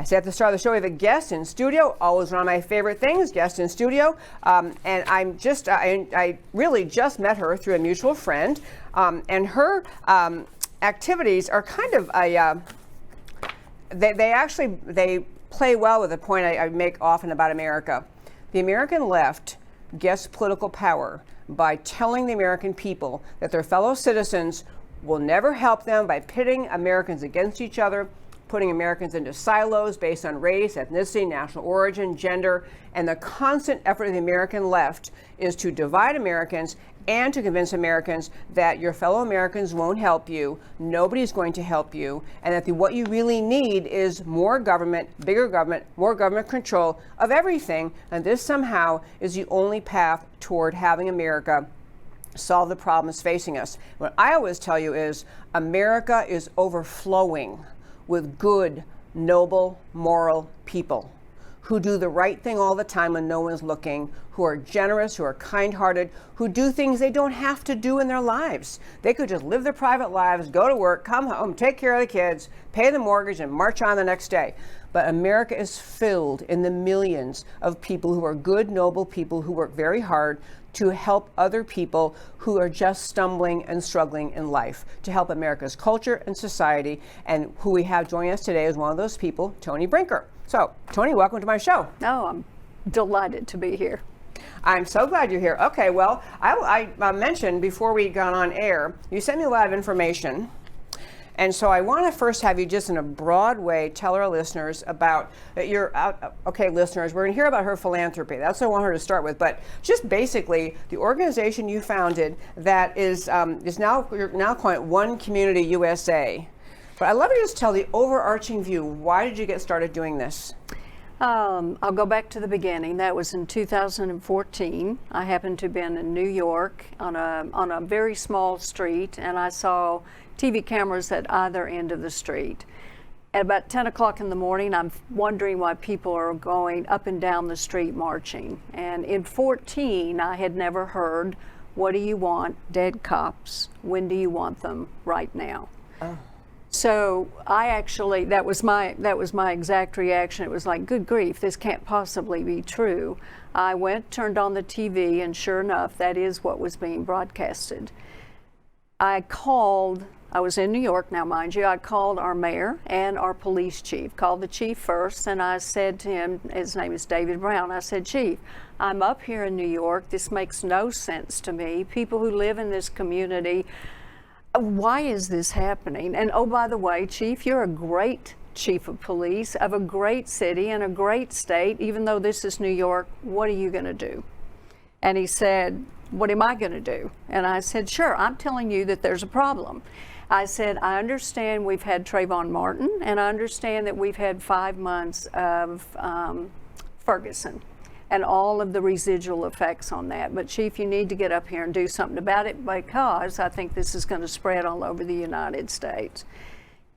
I say at the start of the show, we have a guest in studio, always one of my favorite things, guest in studio. And I really just met her through a mutual friend. And her activities are kind of they play well with the point I make often about America. The American left gets political power by telling the American people that their fellow citizens will never help them by pitting Americans against each other, putting Americans into silos based on race, ethnicity, national origin, gender, and the constant effort of the American left is to divide Americans and to convince Americans that your fellow Americans won't help you, nobody's going to help you, and that what you really need is more government, bigger government, more government control of everything, and this somehow is the only path toward having America solve the problems facing us. What I always tell you is America is overflowing with good, noble, moral people who do the right thing all the time when no one's looking, who are generous, who are kind-hearted, who do things they don't have to do in their lives. They could just live their private lives, go to work, come home, take care of the kids, pay the mortgage, and march on the next day. But America is filled in the millions of people who are good, noble people who work very hard to help other people who are just stumbling and struggling in life, to help America's culture and society. And who we have joining us today is one of those people, Toni Brinker. So, Toni, welcome to my show. Oh, I'm delighted to be here. I'm so glad you're here. Okay, well, I mentioned before we got on air, you sent me a lot of information. And so I want to first have you just in a broad way tell our listeners about listeners, we're going to hear about her philanthropy. That's what I want her to start with. But just basically, the organization you founded that is now, you're now calling it One Community USA. But I'd love you to just tell the overarching view. Why did you get started doing this? I'll go back to the beginning. That was in 2014. I happened to have been in New York on a very small street, and I saw TV cameras at either end of the street. At about 10 o'clock in the morning, I'm wondering why people are going up and down the street marching. And in 14, I had never heard, "What do you want? Dead cops. When do you want them? Right now." Oh. So I actually, that was my exact reaction. It was like, good grief, this can't possibly be true. I went, turned on the TV, and sure enough, that is what was being broadcasted. I was in New York now, mind you. I called our mayor and our police chief, called the chief first, and I said to him, his name is David Brown, I said, "Chief, I'm up here in New York. This makes no sense to me. People who live in this community, why is this happening? And oh, by the way, Chief, you're a great chief of police of a great city and a great state. Even though this is New York, what are you going to do?" And he said, "What am I going to do?" And I said, "Sure, I'm telling you that there's a problem." I said, "I understand we've had Trayvon Martin, and I understand that we've had 5 months of Ferguson and all of the residual effects on that. But Chief, you need to get up here and do something about it, because I think this is going to spread all over the United States."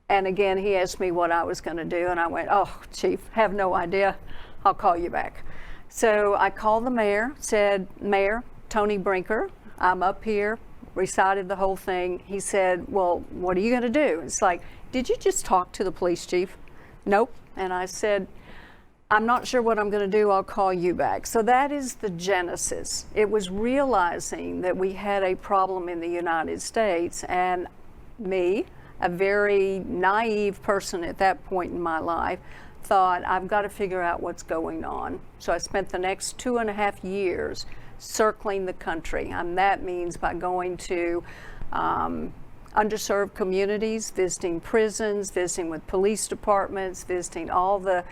And again, he asked me what I was going to do, and I went, "Oh, Chief, have no idea. I'll call you back." So I called the mayor, said, "Mayor, Toni Brinker, I'm up here," recited the whole thing. He said, "Well, what are you going to do?" It's like, "Did you just talk to the police chief?" "Nope." And I said, "I'm not sure what I'm going to do. I'll call you back." So that is the genesis. It was realizing that we had a problem in the United States, and me, a very naive person at that point in my life, thought, I've got to figure out what's going on. So I spent the next 2.5 years circling the country, and that means by going to underserved communities, visiting prisons, visiting with police departments, visiting all the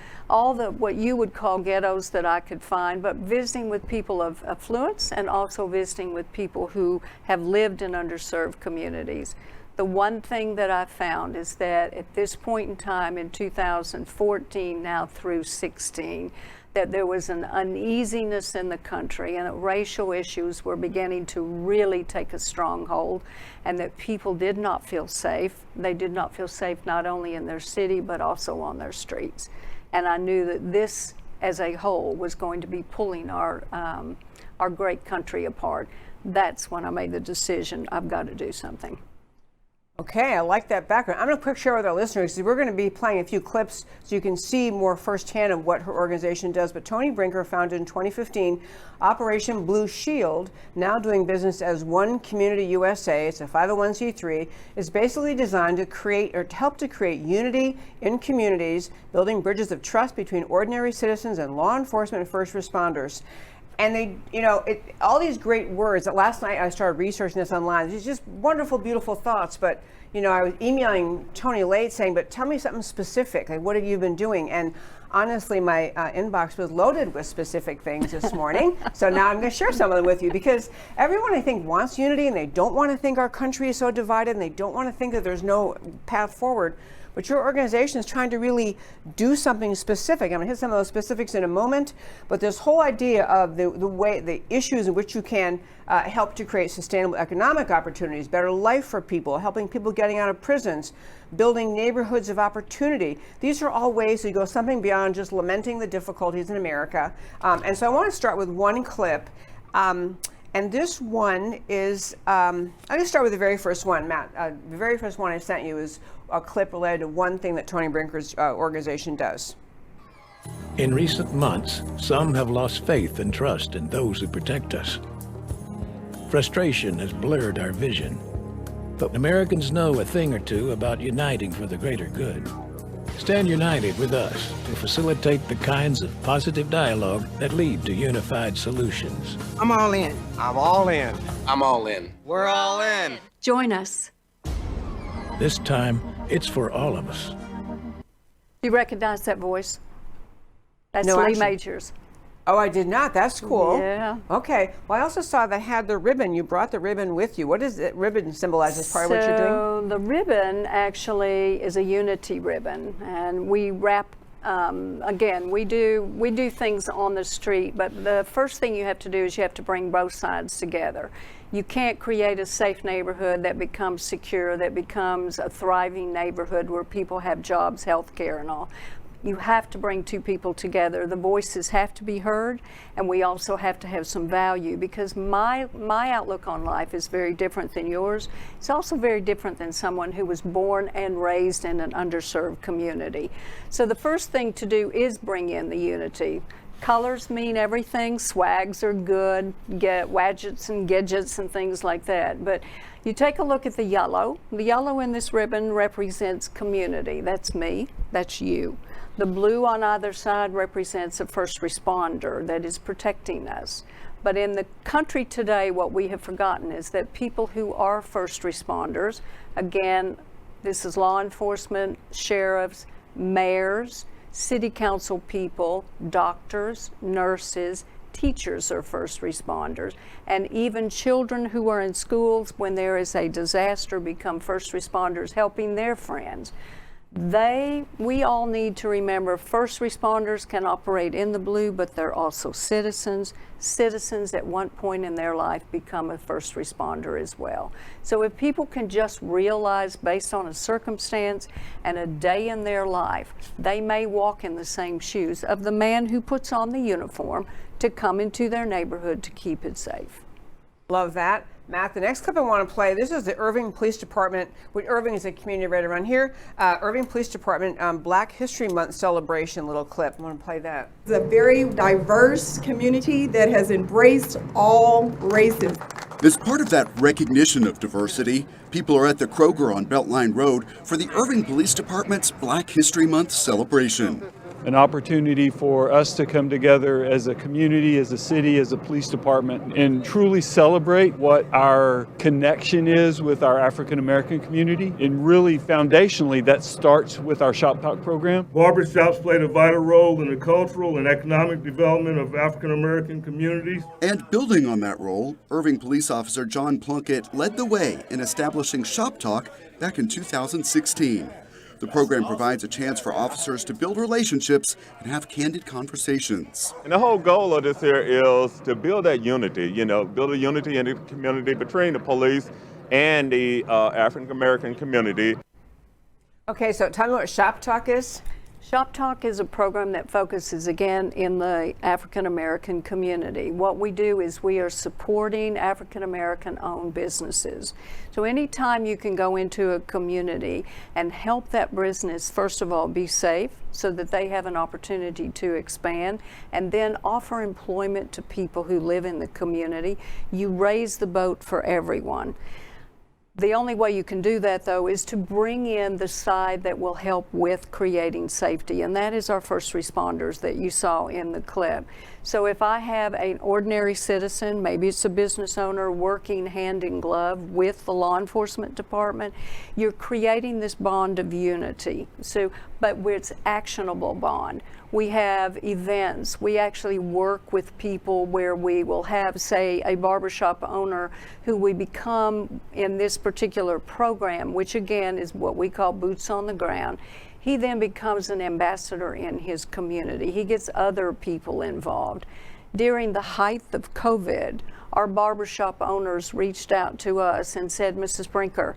what you would call ghettos that I could find, but visiting with people of affluence and also visiting with people who have lived in underserved communities. The one thing that I found is that at this point in time in 2014 now through 16, that there was an uneasiness in the country, and that racial issues were beginning to really take a stronghold, and that people did not feel safe. They did not feel safe not only in their city but also on their streets. And I knew that this as a whole was going to be pulling our great country apart. That's when I made the decision, I've got to do something. Okay, I like that background. I'm going to quick share with our listeners because we're going to be playing a few clips so you can see more firsthand of what her organization does. But Toni Brinker founded in 2015 Operation Blue Shield, now doing business as One Community USA. It's a 501c3. It's basically designed to create or to help to create unity in communities, building bridges of trust between ordinary citizens and law enforcement and first responders. And they, all these great words that last night I started researching this online. These just wonderful, beautiful thoughts. But, I was emailing Toni late saying, but tell me something specific. Like, what have you been doing? And honestly, my inbox was loaded with specific things this morning. So now I'm going to share some of them with you because everyone, I think, wants unity and they don't want to think our country is so divided and they don't want to think that there's no path forward. But your organization is trying to really do something specific. I'm going to hit some of those specifics in a moment. But this whole idea of the issues in which you can help to create sustainable economic opportunities, better life for people, helping people getting out of prisons, building neighborhoods of opportunity. These are all ways to go something beyond just lamenting the difficulties in America. And so I want to start with one clip. And this one is, I'm going to start with the very first one, Matt. The very first one I sent you is a clip related to one thing that Toni Brinker's organization does. In recent months, some have lost faith and trust in those who protect us. Frustration has blurred our vision, but Americans know a thing or two about uniting for the greater good. Stand united with us to facilitate the kinds of positive dialogue that lead to unified solutions. I'm all in. I'm all in. I'm all in. We're all in. Join us. This time, it's for all of us. You recognize that voice? That's No, Lee actually. Majors. Oh, I did not. That's cool. Yeah. Okay. Well, I also saw that had the ribbon. You brought the ribbon with you. What does the ribbon symbolize? Is part of what you're doing? So the ribbon actually is a unity ribbon, and we wrap. Again, we do things on the street, but the first thing you have to do is you have to bring both sides together. You can't create a safe neighborhood that becomes secure, that becomes a thriving neighborhood where people have jobs, health care, and all. You have to bring two people together. The voices have to be heard, and we also have to have some value, because my outlook on life is very different than yours. It's also very different than someone who was born and raised in an underserved community. So the first thing to do is bring in the unity. Colors mean everything. Swags are good. Get gadgets and gadgets and things like that. But you take a look at the yellow. The yellow in this ribbon represents community. That's me. That's you. The blue on either side represents a first responder that is protecting us. But in the country today, what we have forgotten is that people who are first responders, again, this is law enforcement, sheriffs, mayors, city council people, doctors, nurses, teachers are first responders, and even children who are in schools when there is a disaster become first responders helping their friends. We all need to remember first responders can operate in the blue, but they're also citizens. Citizens at one point in their life become a first responder as well. So if people can just realize based on a circumstance and a day in their life, they may walk in the same shoes of the man who puts on the uniform to come into their neighborhood to keep it safe. Love that. Matt, the next clip I want to play, this is the Irving Police Department, which Irving is a community right around here. Irving Police Department Black History Month celebration little clip. I want to play that. It's a very diverse community that has embraced all races. As part of that recognition of diversity, people are at the Kroger on Beltline Road for the Irving Police Department's Black History Month celebration. An opportunity for us to come together as a community, as a city, as a police department, and truly celebrate what our connection is with our African American community. And really, foundationally, that starts with our Shop Talk program. Barbershops played a vital role in the cultural and economic development of African American communities. And building on that role, Irving Police Officer John Plunkett led the way in establishing Shop Talk back in 2016. The program provides a chance for officers to build relationships and have candid conversations. And the whole goal of this here is to build that unity, build a unity in the community between the police and the African American community. Okay, so tell me what Shop Talk is. Shop Talk is a program that focuses again in the African American community. What we do is we are supporting African American owned businesses. So anytime you can go into a community and help that business, first of all, be safe so that they have an opportunity to expand, and then offer employment to people who live in the community, you raise the boat for everyone. The only way you can do that, though, is to bring in the side that will help with creating safety, and that is our first responders that you saw in the clip. So if I have an ordinary citizen, maybe it's a business owner working hand in glove with the law enforcement department, you're creating this bond of unity. But it's actionable bond. We have events. We actually work with people where we will have, say, a barbershop owner who we become in this particular program, which again is what we call boots on the ground. He then becomes an ambassador in his community. He gets other people involved. During the height of COVID, our barbershop owners reached out to us and said, Mrs. Brinker,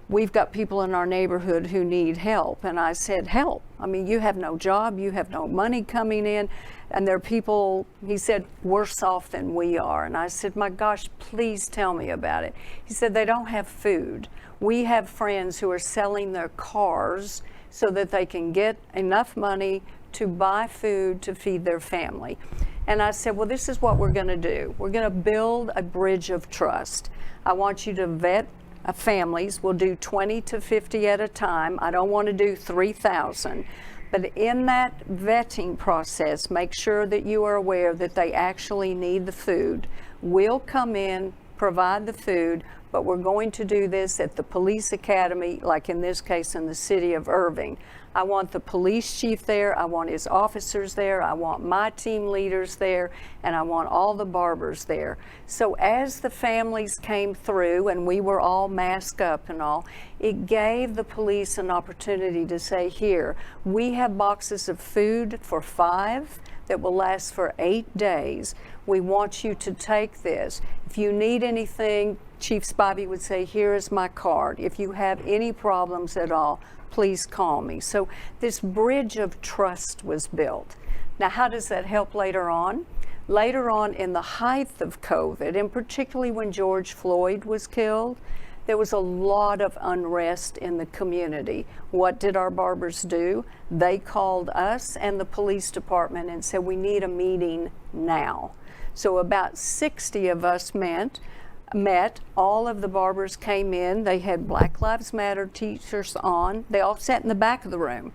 we've got people in our neighborhood who need help. And I said, help? I mean, you have no job, you have no money coming in, and there are people, he said, worse off than we are. And I said, my gosh, please tell me about it. He said, they don't have food. We have friends who are selling their cars so that they can get enough money to buy food to feed their family. And I said, well, this is what we're gonna do. We're gonna build a bridge of trust. I want you to vet families. We'll do 20 to 50 at a time. I don't want to do 3,000. But in that vetting process, make sure that you are aware that they actually need the food. We'll come in, provide the food, but we're going to do this at the police academy, like in this case in the city of Irving. I want the police chief there, I want his officers there, I want my team leaders there, and I want all the barbers there. So as the families came through and we were all masked up and all, it gave the police an opportunity to say, here, we have boxes of food for 5 that will last for 8 days. We want you to take this. If you need anything, Chief Spivey would say, here is my card. If you have any problems at all, please call me. So this bridge of trust was built. Now, how does that help later on? Later on, in the height of COVID, and particularly when George Floyd was killed, there was a lot of unrest in the community. What did our barbers do? They called us and the police department and said, we need a meeting now. So about 60 of us met. All of the barbers came in. They had Black Lives Matter t-shirts on. They all sat in the back of the room.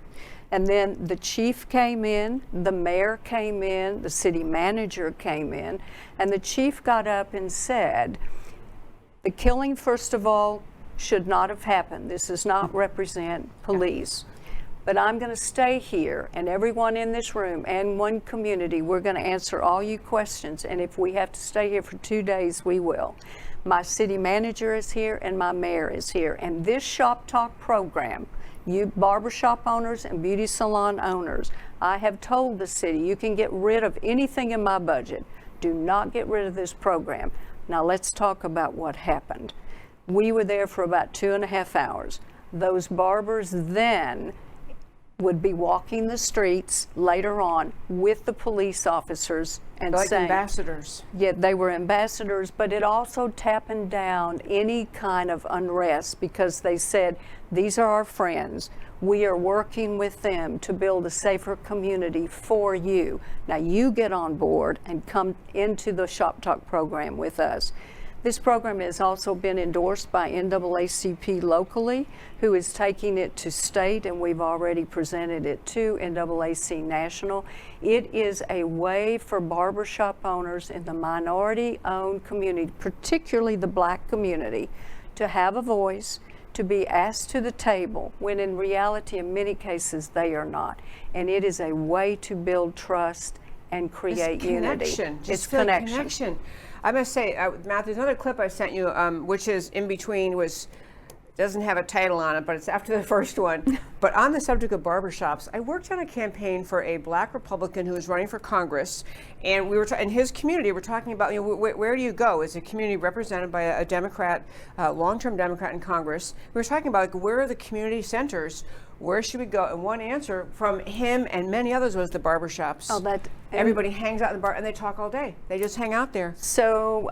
And then the chief came in, the mayor came in, the city manager came in, and the chief got up and said, the killing, first of all, should not have happened. This does not represent police. But I'm going to stay here, and everyone in this room and one community, we're going to answer all you questions, and if we have to stay here for 2 days, we will. My city manager is here and my mayor is here, and this Shop Talk program, you barbershop owners and beauty salon owners, I have told the city, you can get rid of anything in my budget. Do not get rid of this program. Now let's talk about what happened. We were there for about 2.5 hours. Those barbers then would be walking the streets later on with the police officers and like saying, ambassadors. Yeah, they were ambassadors, but it also tapping down any kind of unrest because they said, these are our friends. We are working with them to build a safer community for you. Now you get on board and come into the Shop Talk program with us. This program has also been endorsed by NAACP locally, who is taking it to state, and we've already presented it to NAAC National. It is a way for barbershop owners in the minority-owned community, particularly the Black community, to have a voice, to be asked to the table, when in reality, in many cases, they are not. And it is a way to build trust and create unity. It's connection. I must say, Matt, there's another clip I sent you, which is in between, doesn't have a title on it, but it's after the first one. But on the subject of barbershops, I worked on a campaign for a Black Republican who was running for Congress, and we were in his community. We're talking about, where do you go? Is a community represented by a Democrat, long-term Democrat in Congress? We were talking about where are the community centers where should we go? And one answer from him and many others was the barbershops. Oh, that everybody hangs out in the bar and they talk all day. They just hang out there. So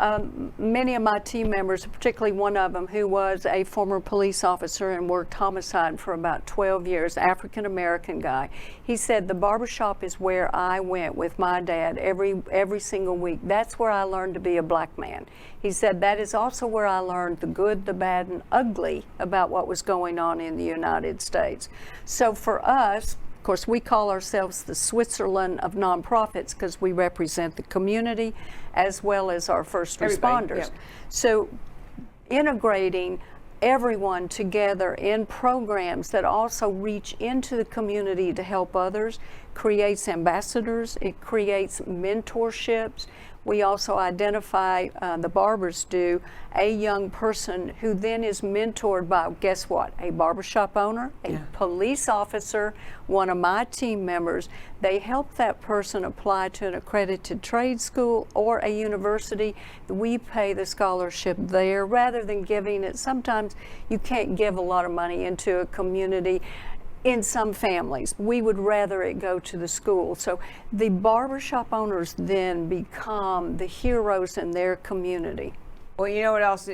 many of my team members, particularly one of them who was a former police officer and worked homicide for about 12 years, African American guy, he said the barbershop is where I went with my dad every single week. That's where I learned to be a black man. He said that is also where I learned the good, the bad, and ugly about what was going on in the United States. So for us, of course, we call ourselves the Switzerland of nonprofits because we represent the community as well as our first responders. Yeah. So integrating everyone together in programs that also reach into the community to help others creates ambassadors, it creates mentorships. We also identify, the barbers do, a young person who then is mentored by, guess what, a barbershop owner, a police officer, one of my team members. They help that person apply to an accredited trade school or a university. We pay the scholarship there rather than giving it. Sometimes you can't give a lot of money into a community. In some families, we would rather it go to the school. So the barbershop owners then become the heroes in their community. Well, you know what else?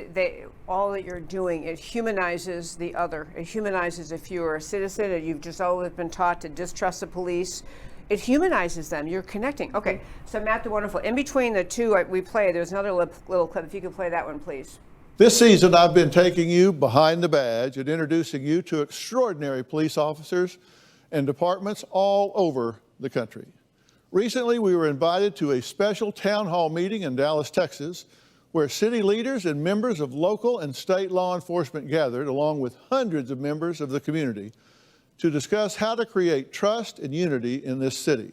All that you're doing, it humanizes the other. It humanizes if you're a citizen and you've just always been taught to distrust the police. It humanizes them. You're connecting. Okay, so Matt the Wonderful, in between the two we play, there's another little clip. If you could play that one, please. This season, I've been taking you behind the badge and introducing you to extraordinary police officers and departments all over the country. Recently, we were invited to a special town hall meeting in Dallas, Texas, where city leaders and members of local and state law enforcement gathered, along with hundreds of members of the community, to discuss how to create trust and unity in this city.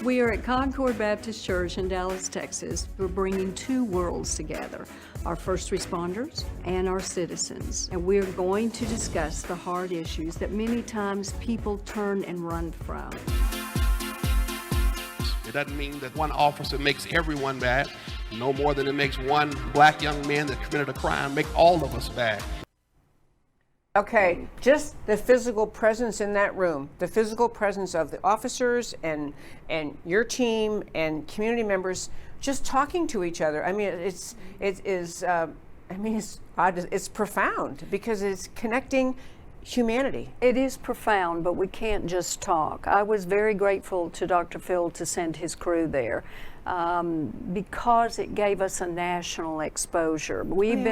We are at Concord Baptist Church in Dallas, Texas. We're bringing two worlds together, our first responders and our citizens. And we're going to discuss the hard issues that many times people turn and run from. It doesn't mean that one officer makes everyone bad, no more than it makes one black young man that committed a crime make all of us bad. Okay, just the physical presence in that room, the physical presence of the officers and your team and community members just talking to each other. I mean, it's profound because it's connecting humanity. It is profound, but we can't just talk. I was very grateful to Dr. Phil to send his crew there. Because it gave us a national exposure. We've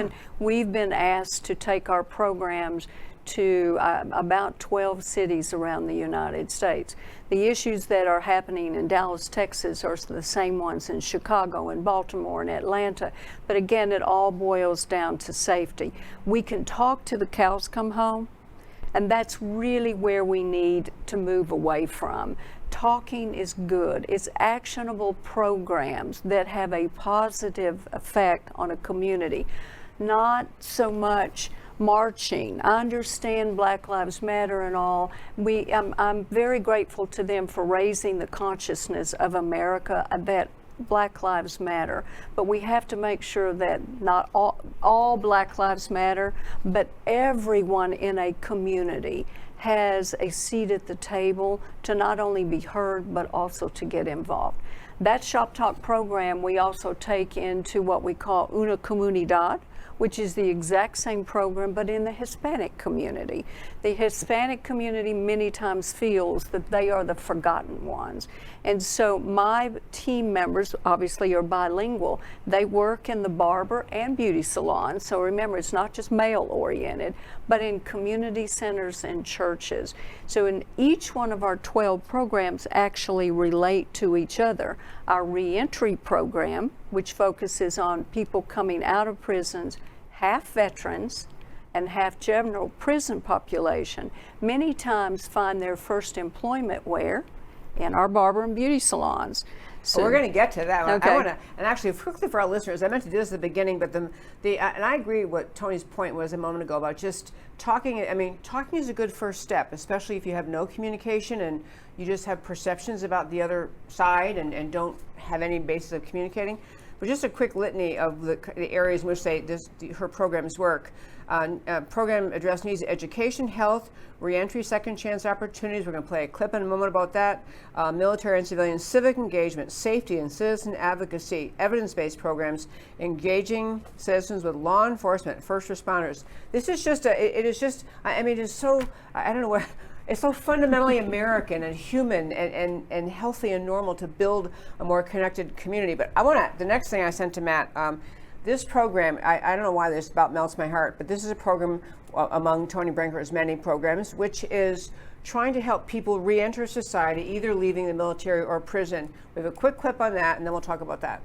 been asked to take our programs to about 12 cities around the United States. The issues that are happening in Dallas, Texas are the same ones in Chicago and Baltimore and Atlanta, but again, it all boils down to safety. We can talk till the cows come home, and that's really where we need to move away from. Talking is good. It's actionable programs that have a positive effect on a community, not so much marching. I understand Black Lives Matter and all. I'm very grateful to them for raising the consciousness of America that Black Lives Matter, but we have to make sure that not all Black Lives Matter, but everyone in a community has a seat at the table to not only be heard, but also to get involved. That Shop Talk program we also take into what we call Una Comunidad, which is the exact same program, but in the Hispanic community. The Hispanic community many times feels that they are the forgotten ones. And so my team members obviously are bilingual. They work in the barber and beauty salon. So remember, it's not just male oriented, but in community centers and churches. So in each one of our 12 programs actually relate to each other. Our Reentry program, which focuses on people coming out of prisons, half veterans and half general prison population, many times find their first employment where? In our barber and beauty salons. So we're going to get to that one. Okay. I want to, and actually, quickly for our listeners, I meant to do this at the beginning, but and I agree what Tony's point was a moment ago about just talking. I mean, talking is a good first step, especially if you have no communication and you just have perceptions about the other side and don't have any basis of communicating. but just a quick litany of the areas in which her programs work. Program address needs education, health, reentry, second chance opportunities. We're going to play a clip in a moment about that. Military and civilian civic engagement, safety and citizen advocacy, evidence-based programs, engaging citizens with law enforcement, first responders. This is just it's so, I don't know what, it's so fundamentally American and human and healthy and normal to build a more connected community. But the next thing I sent to Matt, this program, I don't know why this about melts my heart, but this is a program among Toni Brinker's many programs, which is trying to help people re-enter society, either leaving the military or prison. We have a quick clip on that, and then we'll talk about that.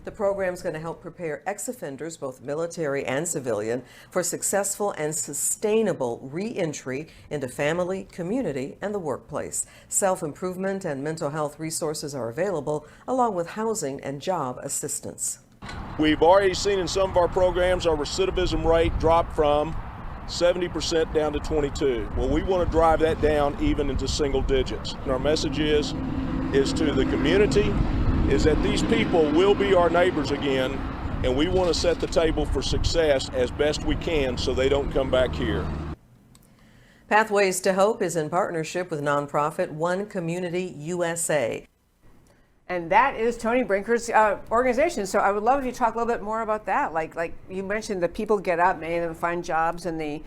The program is going to help prepare ex-offenders, both military and civilian, for successful and sustainable re-entry into family, community, and the workplace. Self-improvement and mental health resources are available, along with housing and job assistance. We've already seen in some of our programs our recidivism rate drop from 70% down to 22%. Well, we want to drive that down even into single digits. And our message is to the community, is that these people will be our neighbors again, and we want to set the table for success as best we can so they don't come back here. Pathways to Hope is in partnership with nonprofit One Community USA. And that is Toni Brinker's organization. So I would love if you talk a little bit more about that. Like you mentioned, the people get up, many of them find jobs in the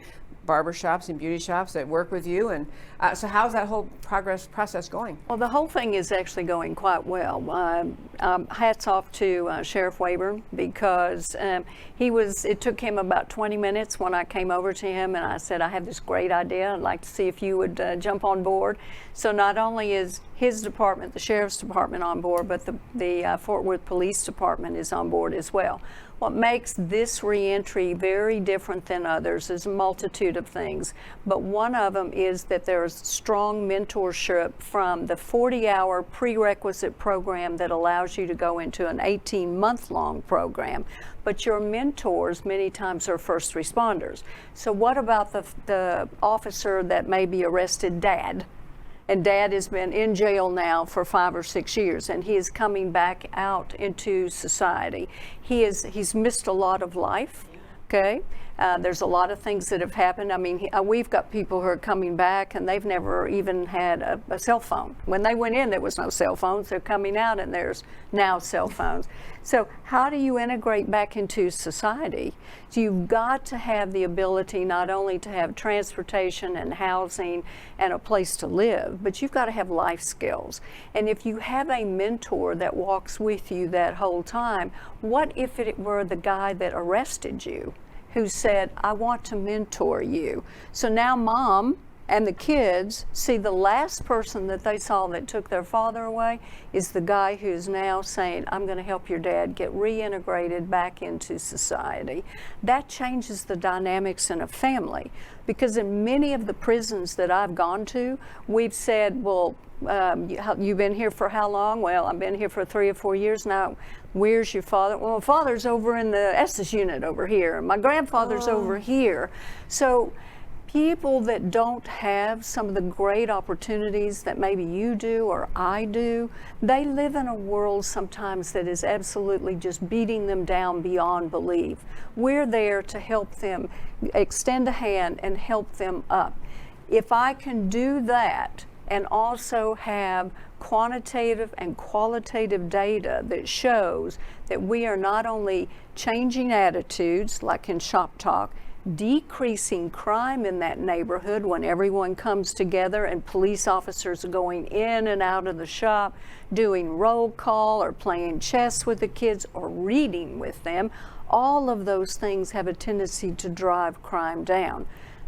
barber shops and beauty shops that work with you. And so how's that whole process going? Well, the whole thing is actually going quite well. Hats off to Sheriff Wayburn, because it took him about 20 minutes when I came over to him and I said, I have this great idea. I'd like to see if you would jump on board. So not only is his department, the Sheriff's Department, on board, but the Fort Worth Police Department is on board as well. What makes this reentry very different than others is a multitude of things, but one of them is that there's strong mentorship from the 40-hour prerequisite program that allows you to go into an 18-month-long program. But your mentors many times are first responders. So what about the officer that may be arrested dad? And dad has been in jail now for 5 or 6 years, and he is coming back out into society. He's missed a lot of life, okay? There's a lot of things that have happened. I mean, we've got people who are coming back and they've never even had a cell phone. When they went in, there was no cell phones. They're coming out and there's now cell phones. So how do you integrate back into society? So you've got to have the ability not only to have transportation and housing and a place to live, but you've got to have life skills. And if you have a mentor that walks with you that whole time, what if it were the guy that arrested you, who said, I want to mentor you? So now mom and the kids see the last person that they saw that took their father away is the guy who's now saying, I'm going to help your dad get reintegrated back into society. That changes the dynamics in a family, because in many of the prisons that I've gone to, we've said, well, you've been here for how long? Well, I've been here for 3 or 4 years now. Where's your father? Well, my father's over in the Estes unit over here. My grandfather's over here. So people that don't have some of the great opportunities that maybe you do or I do, they live in a world sometimes that is absolutely just beating them down beyond belief. We're there to help them, extend a hand and help them up. If I can do that and also have quantitative and qualitative data that shows that we are not only changing attitudes, like in Shop Talk, decreasing crime in that neighborhood when everyone comes together and police officers are going in and out of the shop, doing roll call or playing chess with the kids or reading with them, all of those things have a tendency to drive crime down.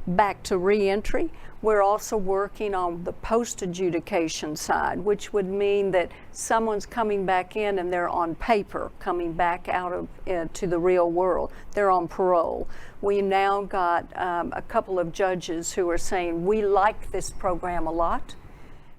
Back to reentry, we're also working on the post-adjudication side, which would mean that someone's coming back in and they're on paper, coming back out of to the real world. They're on parole. We now got a couple of judges who are saying, we like this program a lot,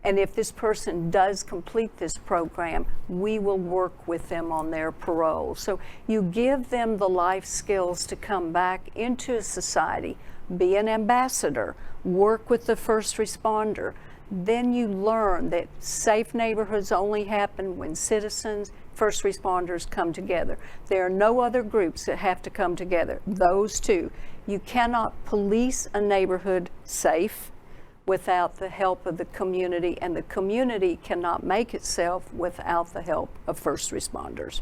and if this person does complete this program, we will work with them on their parole. So you give them the life skills to come back into society, be an ambassador, work with the first responder, then you learn that safe neighborhoods only happen when citizens, first responders come together. There are no other groups that have to come together, those two. You cannot police a neighborhood safe without the help of the community, and the community cannot make itself without the help of first responders.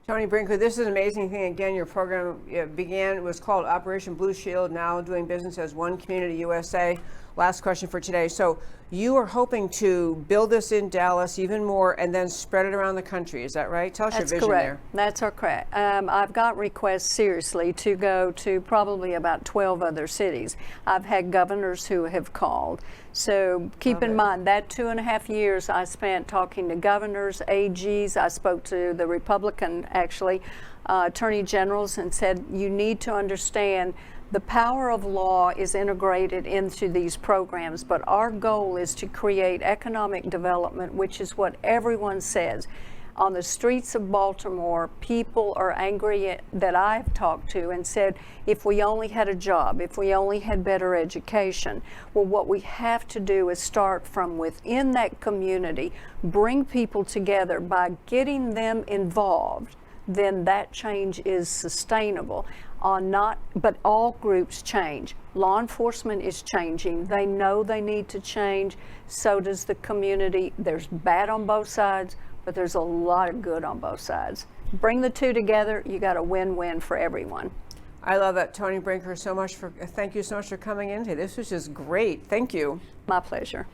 Toni Brinker, this is an amazing thing. Again, your program it was called Operation Blue Shield, now doing business as One Community USA. Last question for today. So you are hoping to build this in Dallas even more and then spread it around the country. Is that right? Tell us your vision there. That's correct. I've got requests seriously to go to probably about 12 other cities. I've had governors who have called. So keep in mind that 2.5 years I spent talking to governors, AGs. I spoke to the Republican, actually, attorney generals, and said, you need to understand the power of law is integrated into these programs, but our goal is to create economic development, which is what everyone says. On the streets of Baltimore, people are angry that I've talked to and said, if we only had a job, if we only had better education. Well, what we have to do is start from within that community, bring people together by getting them involved. Then that change is sustainable. But all groups change. Law enforcement is changing. They know they need to change. So does the community. There's bad on both sides, but there's a lot of good on both sides. Bring the two together, you got a win-win for everyone. I love that. Toni Brinker, thank you so much for coming in today. This was just great. Thank you. My pleasure.